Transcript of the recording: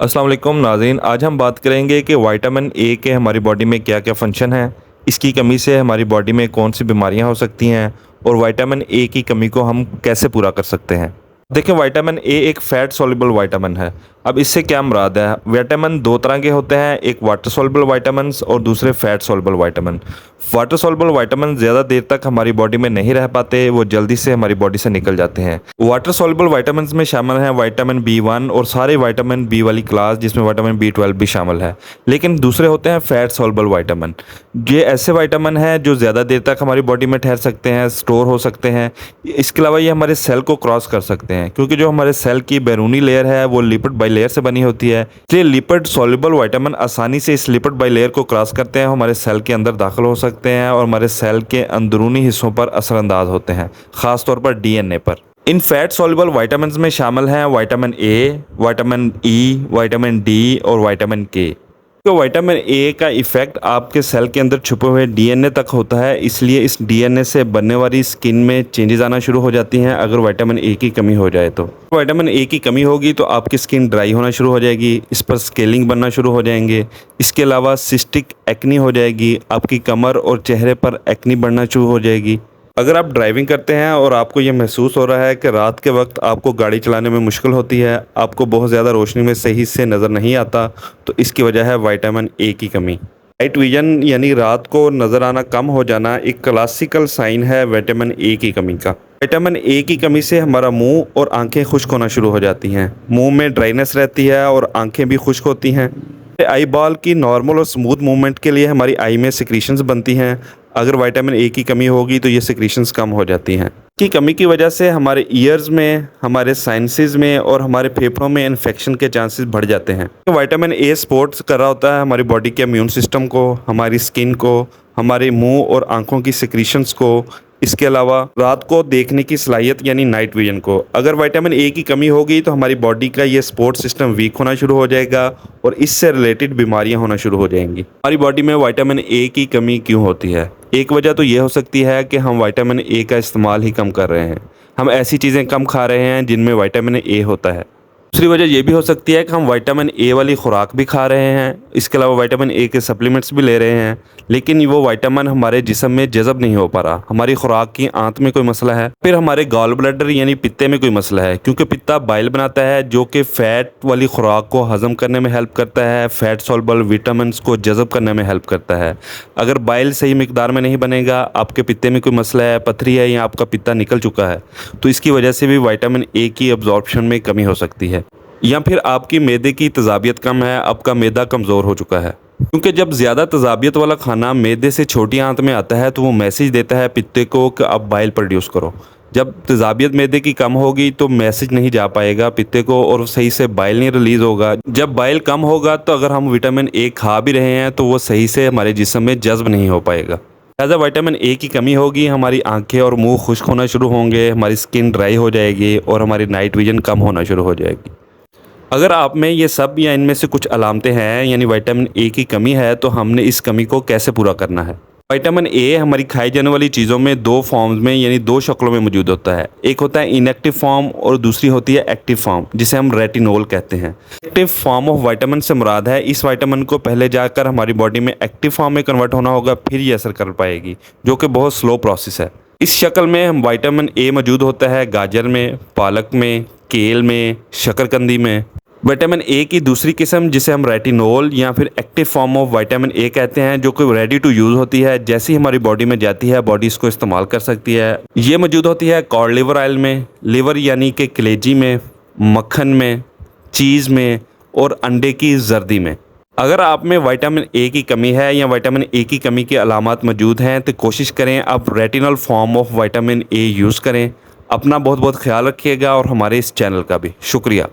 अस्सलाम वालेकुम नाज़रीन, आज हम बात करेंगे कि विटामिन ए के हमारी बॉडी में क्या क्या फ़ंक्शन हैं, इसकी कमी से हमारी बॉडी में कौन सी बीमारियां हो सकती हैं और विटामिन ए की कमी को हम कैसे पूरा कर सकते हैं। देखिए, विटामिन ए एक फ़ैट सॉल्युबल विटामिन है। अब इससे क्या मुराद है? विटामिन दो तरह के होते हैं, एक वाटर सॉल्युबल विटामिन्स और दूसरे fat soluble vitamin. Water soluble vitamin ज़्यादा देर तक हमारी बॉडी में नहीं रह पाते, वो जल्दी से हमारी बॉडी से निकल जाते हैं। वाटर सॉल्युबल विटामिन्स में शामिल हैं विटामिन बी1 और सारे विटामिन बी वाली क्लास, जिसमें विटामिन बी12 भी शामिल है। लेकिन दूसरे होते हैं फ़ैट सॉल्युबल विटामिन। ये ऐसे विटामिन हैं जो ज़्यादा देर तक हमारी बॉडी में ठहर सकते हैं, स्टोर हो सकते हैं। इसके अलावा ये हमारे सेल को क्रॉस कर सकते हैं, क्योंकि जो हमारे सेल की बैरूनी लेयर है वो लिपिड बाइलेयर से बनी होती है। इसलिए लिपिड सॉल्युबल विटामिन आसानी से इस लिपिड बाइलेयर को क्रॉस करते हैं, हमारे सेल के अंदर दाखिल हो सकते हैं और हमारे सेल के अंदरूनी हिस्सों पर असरअंदाज होते हैं, ख़ास तौर पर डीएनए पर। इन फैट सॉल्युबल विटामिन्स में शामिल हैं vitamin A, vitamin E, vitamin D और विटामिन के। तो विटामिन ए का इफ़ेक्ट आपके सेल के अंदर छुपे हुए डीएनए तक होता है, इसलिए इस डीएनए से बनने वाली स्किन में चेंजेस आना शुरू हो जाती हैं अगर विटामिन ए की कमी हो जाए तो। विटामिन ए की कमी होगी तो आपकी स्किन ड्राई होना शुरू हो जाएगी, इस पर स्केलिंग बनना शुरू हो जाएंगे। इसके अलावा सिस्टिक एक्नी हो जाएगी, आपकी कमर और चेहरे पर एक्नी बढ़ना शुरू हो जाएगी। अगर आप ड्राइविंग करते हैं और आपको ये महसूस हो रहा है कि रात के वक्त आपको गाड़ी चलाने में मुश्किल होती है, आपको बहुत ज़्यादा रोशनी में सही से नज़र नहीं आता, तो इसकी वजह है विटामिन ए की कमी। नाइट विजन यानी रात को नज़र आना कम हो जाना एक क्लासिकल साइन है विटामिन ए की कमी का। विटामिन ए की कमी से हमारा मुंह और आंखें खुश्क होना शुरू हो जाती हैं, मुंह में ड्राइनेस रहती है और आंखें भी खुश्क होती हैं। आई बॉल की नॉर्मल और स्मूथ मूवमेंट के लिए हमारी आई में सिक्रीशंस बनती हैं। अगर विटामिन ए की कमी होगी तो ये सिक्रीशंस कम हो जाती हैं। की कमी की वजह से हमारे ईयर्स में, हमारे साइनसेस में और हमारे फेफड़ों में इन्फेक्शन के चांसेस बढ़ जाते हैं। तो विटामिन ए सपोर्ट कर रहा होता है हमारी बॉडी के इम्यून सिस्टम को, हमारी स्किन को, हमारे मुंह और आंखों की सिक्रीशंस को। इसके अलावा रात को देखने की सलाहियत यानी नाइट विजन को। अगर विटामिन ए की कमी होगी तो हमारी बॉडी का ये सपोर्ट सिस्टम वीक होना शुरू हो जाएगा और इससे रिलेटेड बीमारियां होना शुरू हो जाएंगी। हमारी बॉडी में विटामिन ए की कमी क्यों होती है? एक वजह तो ये हो सकती है कि हम विटामिन ए का इस्तेमाल ही कम कर रहे हैं, हम ऐसी चीज़ें कम खा रहे हैं जिनमें विटामिन ए होता है। दूसरी वजह ये भी हो सकती है कि हम विटामिन ए वाली खुराक भी खा रहे हैं, इसके अलावा विटामिन ए के सप्लीमेंट्स भी ले रहे हैं, लेकिन वो विटामिन हमारे जिस्म में जज़ब नहीं हो पा रहा। हमारी खुराक की आंत में कोई मसला है, फिर हमारे गॉल ब्लैडर यानी पित्ते में कोई मसला है, क्योंकि पित्ता बाइल बनाता है जो कि फ़ैट वाली खुराक को हज़म करने में हेल्प करता है, फ़ैट सॉल्युबल विटामिन्स को जज़ब करने में हेल्प करता है। अगर बाइल सही मिकदार में नहीं बनेगा, आपके पित्ते में कोई मसला है, पथरी है या आपका पित्ता निकल चुका है, तो इसकी वजह से भी विटामिन ए की अब्जॉर्प्शन में कमी हो सकती है। या फिर आपकी मैदे की तेज़ाबियत कम है, आपका मैदा कमज़ोर हो चुका है, क्योंकि जब ज़्यादा तेज़ाबियत वाला खाना मैदे से छोटी आंत में आता है तो वो मैसेज देता है पित्ते को कि अब बाइल प्रोड्यूस करो। जब तेज़ाबियत मैदे की कम होगी तो मैसेज नहीं जा पाएगा पित्ते को और सही से बाइल नहीं रिलीज़ होगा। जब बाइल कम होगा तो अगर हम विटामिन ए खा भी रहे हैं तो वो सही से हमारे जिस्म में जज़्ब नहीं हो पाएगा। लिहाजा विटामिन ए की कमी होगी, हमारी आंखें और मुंह खुश्क होना शुरू होंगे, हमारी स्किन ड्राई हो जाएगी और हमारी नाइट विजन कम होना शुरू हो जाएगी। अगर आप में ये सब या इनमें से कुछ अलामतें हैं यानी विटामिन ए की कमी है, तो हमने इस कमी को कैसे पूरा करना है? विटामिन ए हमारी खाई जाने वाली चीज़ों में दो फॉर्म्स में यानी दो शक्लों में मौजूद होता है। एक होता है इनएक्टिव फॉर्म और दूसरी होती है एक्टिव फॉर्म, जिसे हम रेटिनोल कहते हैं। एक्टिव फॉर्म ऑफ विटामिन से मुराद है इस विटामिन को पहले जाकर हमारी बॉडी में एक्टिव फॉर्म में कन्वर्ट होना होगा, फिर ये असर कर पाएगी, जो कि बहुत स्लो प्रोसेस है। इस शक्ल में हम विटामिन ए मौजूद होता है गाजर में, पालक में, केल में, शकरकंदी में। विटामिन ए की दूसरी किस्म जिसे हम रेटिनोल या फिर active form of vitamin A कहते हैं, जो कि रेडी टू यूज़ होती है, जैसे ही हमारी बॉडी में जाती है बॉडी इसको इस्तेमाल कर सकती है। ये मौजूद होती है कॉड लिवर ऑयल में, लिवर यानी कि कलेजी में, मक्खन में, चीज़ में और अंडे की जर्दी में। अगर आप में विटामिन ए की कमी है या विटामिन ए की कमी के अलामात मौजूद हैं तो कोशिश करें आप retinal form of vitamin A use करें। अपना बहुत बहुत ख्याल रखिएगा और हमारे इस चैनल का भी शुक्रिया।